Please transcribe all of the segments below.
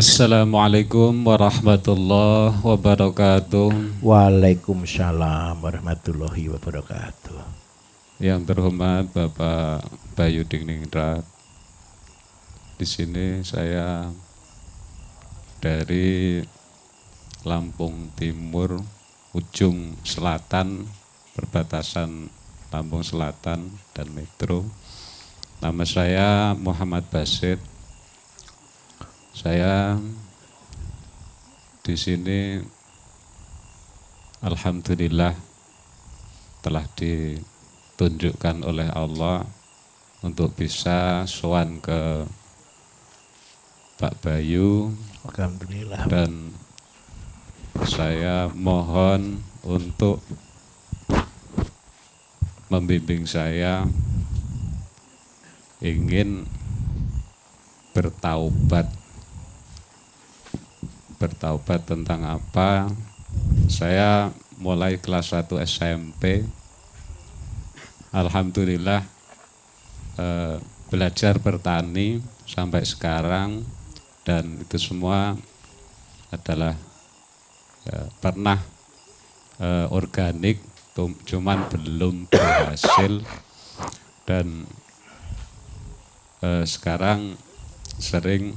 Assalamualaikum warahmatullahi wabarakatuh. Waalaikumsalam warahmatullahi wabarakatuh. Yang terhormat Bapak Bayu Diningrat. Di sini saya dari Lampung Timur, ujung selatan, perbatasan Lampung Selatan dan Metro. Nama saya Muhammad Basit. Saya di sini alhamdulillah telah ditunjukkan oleh Allah untuk bisa sowan ke Pak Bayu, Alhamdulillah. dan saya mohon untuk membimbing saya ingin bertaubat tentang apa. Saya mulai kelas 1 SMP, alhamdulillah belajar bertani sampai sekarang, dan itu semua adalah pernah organik, cuman belum berhasil, dan sekarang sering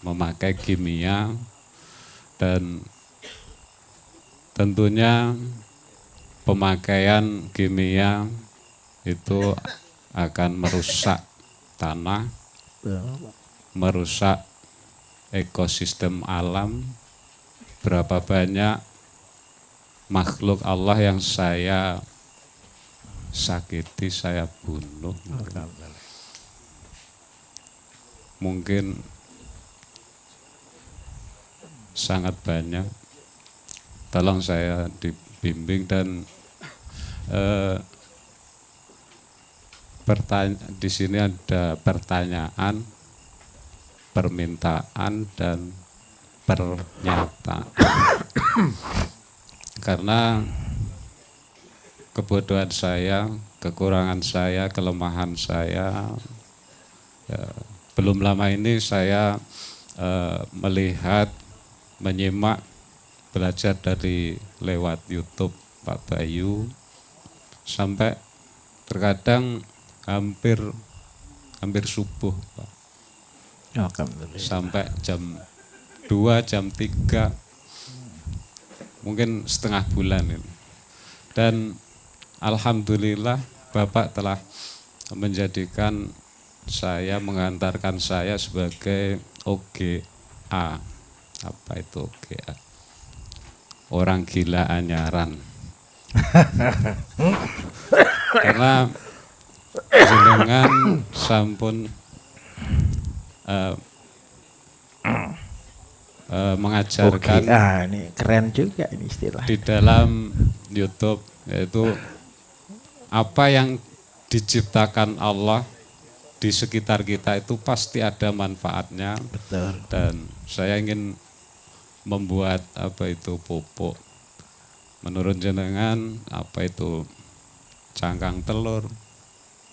memakai kimia, dan tentunya pemakaian kimia itu akan merusak tanah, merusak ekosistem alam. Berapa banyak makhluk Allah yang saya sakiti, saya bunuh. Mungkin sangat banyak. Tolong saya dibimbing, dan di sini ada pertanyaan, permintaan, dan pernyataan. Karena kebodohan saya, kekurangan saya, kelemahan saya, belum lama ini saya melihat, menyimak, belajar dari lewat YouTube Pak Bayu, sampai terkadang hampir subuh, Pak. Sampai jam 2, jam 3, mungkin setengah bulan ini. Dan alhamdulillah Bapak telah menjadikan saya, mengantarkan saya sebagai OGA. Apa itu OGA? Orang gila anyaran. Karena jenengan sampun mengajarkan ini keren juga ini istilah. di dalam YouTube, yaitu apa yang diciptakan Allah di sekitar kita itu pasti ada manfaatnya. Betul. Dan saya ingin membuat pupuk. Menurut jenengan apa itu cangkang telur,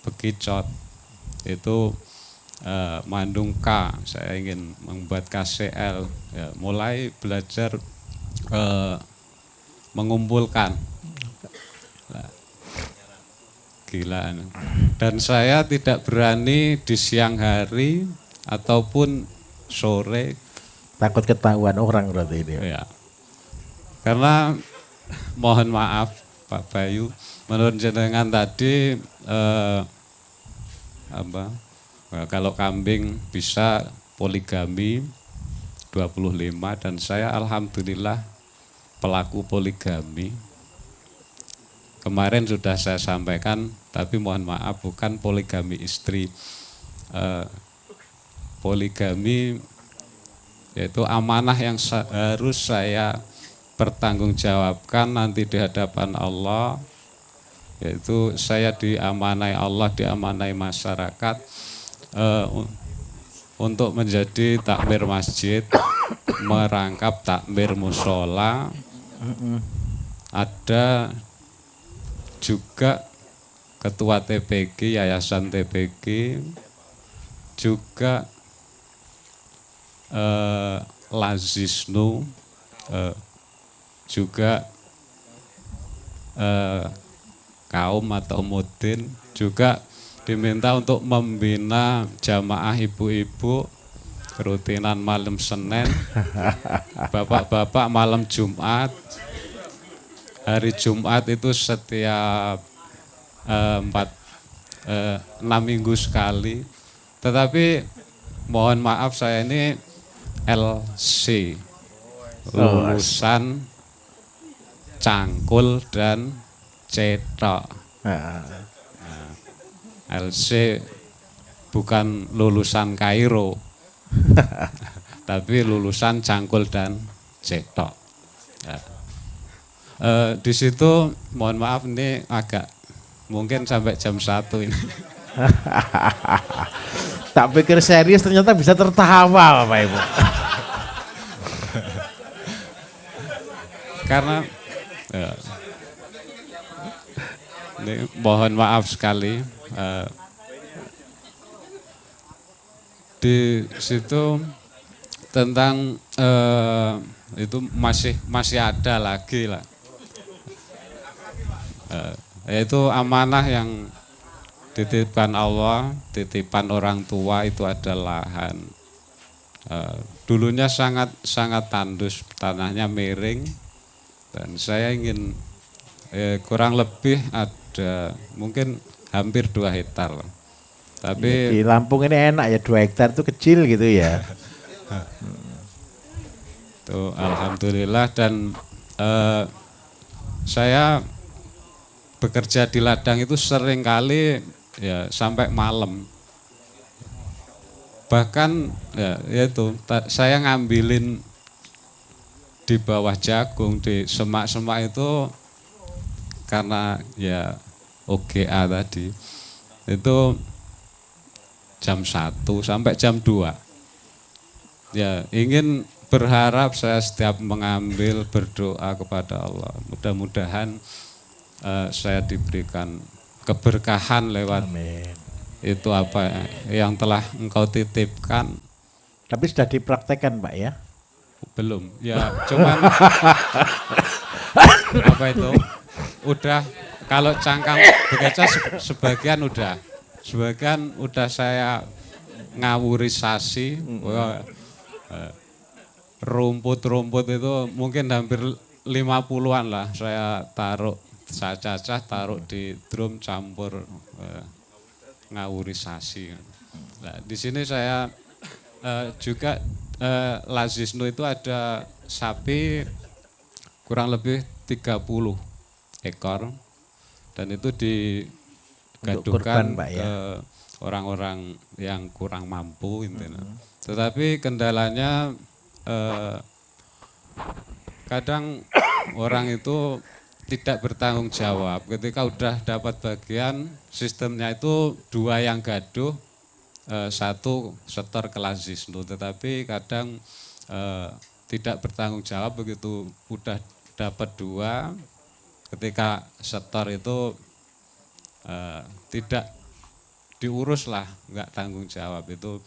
bekicot, itu mengandung K. Saya ingin membuat KCl, ya, mulai belajar mengumpulkan. Gila. Dan saya tidak berani di siang hari ataupun sore. Takut ketahuan orang berarti ini. Ya. Karena mohon maaf Pak Bayu, menurut jenengan tadi kalau kambing bisa poligami 25, dan saya alhamdulillah pelaku poligami. Kemarin sudah saya sampaikan, tapi mohon maaf bukan poligami istri. Poligami yaitu amanah yang harus saya pertanggungjawabkan nanti di hadapan Allah, yaitu saya diamanai Allah, diamanai masyarakat untuk menjadi takmir masjid, merangkap takmir musola. Ada juga ketua TPG, yayasan TPG, juga Lazisnu, juga kaum atau mudin juga diminta untuk membina jamaah ibu-ibu rutinan malam Senin, bapak-bapak malam Jumat. Hari Jumat itu setiap 6 minggu sekali. Tetapi mohon maaf saya ini LC, lulusan cangkul dan cetok. LC bukan lulusan Kairo, tapi lulusan cangkul dan cetok. Ya. Di situ mohon maaf ini agak mungkin sampai jam 1 ini. Tak pikir serius ternyata bisa tertawa Bapak Ibu. Karena ya, ini mohon maaf sekali, di situ tentang itu masih ada lagi lah, yaitu amanah yang dititipkan Allah, titipan orang tua itu ada lahan. Dulunya sangat tandus, tanahnya miring, dan saya ingin kurang lebih ada mungkin hampir 2 hektar. Tapi di Lampung ini enak ya, 2 hektar itu kecil gitu ya. Tuh, alhamdulillah. Dan saya bekerja di ladang itu sering kali ya sampai malam. Bahkan ya itu saya ngambilin di bawah jagung, di semak-semak itu, karena ya OGA tadi itu jam 1 sampai jam 2. Ya ingin berharap saya setiap mengambil berdoa kepada Allah. Mudah-mudahan saya diberikan keberkahan lewat Amin. itu apa yang telah engkau titipkan. Tapi sudah dipraktekkan Pak ya? Belum, ya cuman apa itu udah, kalau cangkang bekerja sebagian udah saya ngawurisasi. Rumput-rumput itu mungkin hampir 50-an lah saya cacah taruh di drum, campur ngawurisasi. Nah, di sini saya juga Lazisnu itu ada sapi kurang lebih 30 ekor, dan itu digaduhkan ke orang-orang yang kurang mampu intinya. Tetapi kendalanya kadang orang itu tidak bertanggung jawab. Ketika udah dapat bagian, sistemnya itu 2 yang gaduh, 1 setor ke Lazisnu, tetapi kadang tidak bertanggung jawab. Begitu udah dapat 2, ketika setor itu tidak diurus lah, nggak tanggung jawab itu.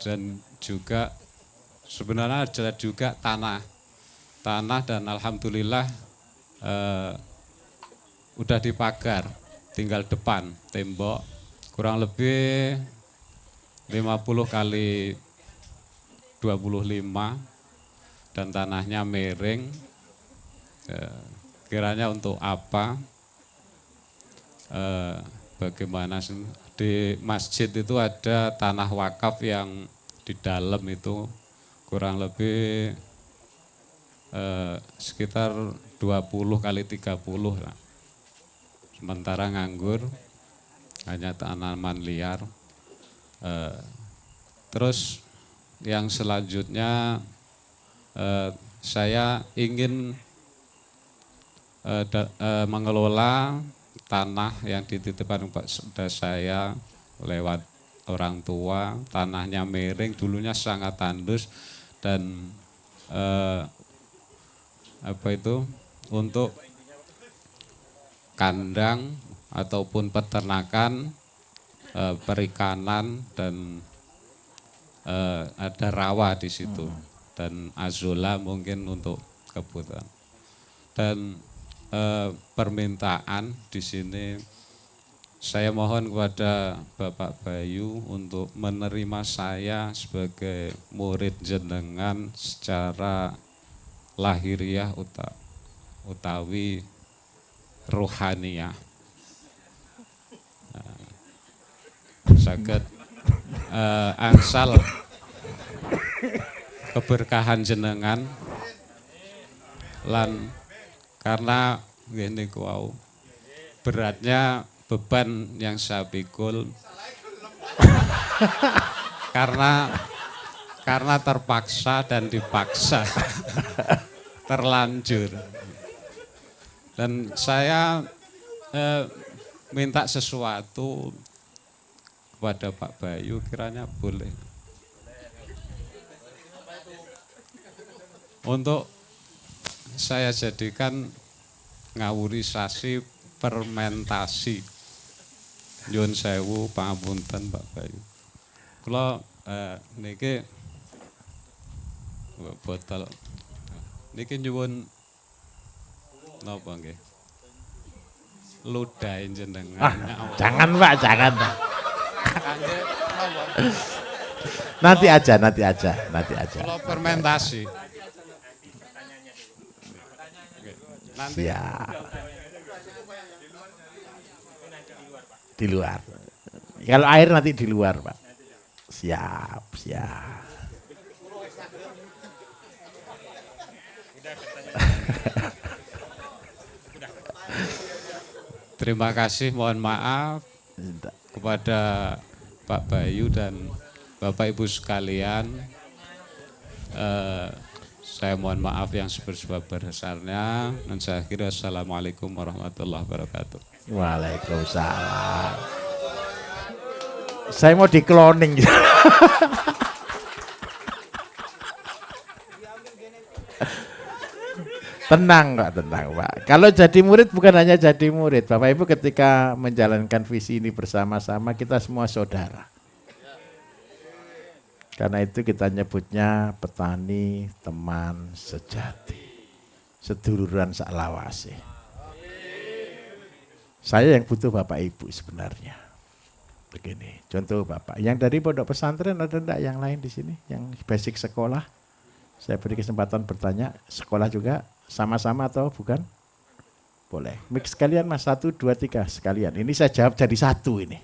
Dan juga sebenarnya ada juga tanah, dan alhamdulillah udah dipagar, tinggal depan tembok kurang lebih 50 kali 25, dan tanahnya miring. Kiranya untuk apa? Bagaimana di masjid itu ada tanah wakaf yang di dalam itu kurang lebih sekitar 20 kali 30 lah. Sementara nganggur, hanya tanaman liar. Terus yang selanjutnya saya ingin mengelola tanah yang dititipkan kepada saya lewat orang tua. Tanahnya miring, dulunya sangat tandus, dan untuk kandang ataupun peternakan, perikanan, dan ada rawa di situ dan azola mungkin untuk kebutuhan. Dan permintaan di sini saya mohon kepada Bapak Bayu untuk menerima saya sebagai murid jenengan secara lahiriah utawi rohaniah. Saged angsal keberkahan jenengan lan karena gini kuau beratnya beban yang saya pikul karena terpaksa dan dipaksa terlanjur dan saya minta sesuatu kepada Pak Bayu kiranya boleh untuk saya jadikan ngawurisasi fermentasi. Nyuwun sewu pangapunten Pak Bayu. Kula niki botol niki nyuwun napa nggih? Ludahe jenengan. Jangan Pak, jangan. Nanti aja. Kula fermentasi. Nanti Siap. Di luar. Kalau air nanti di luar, Pak. Siap. terima kasih, mohon maaf kepada Pak Bayu dan Bapak Ibu sekalian. Saya mohon maaf yang sebesar-besarnya. Dan saya akhiri assalamualaikum warahmatullahi wabarakatuh. Waalaikumsalam. Saya mau di cloning. Tenang Pak. Kalau jadi murid bukan hanya jadi murid. Bapak Ibu ketika menjalankan visi ini bersama-sama kita semua saudara. Karena itu kita nyebutnya petani teman sejati. Seduluran saklawase. Saya yang butuh Bapak Ibu sebenarnya. Begini, contoh Bapak. Yang dari pondok pesantren ada enggak yang lain di sini? Yang basic sekolah? Saya beri kesempatan bertanya, sekolah juga sama-sama atau bukan? Boleh. Mix sekalian Mas, 1, 2, 3 sekalian. Ini saya jawab jadi satu ini.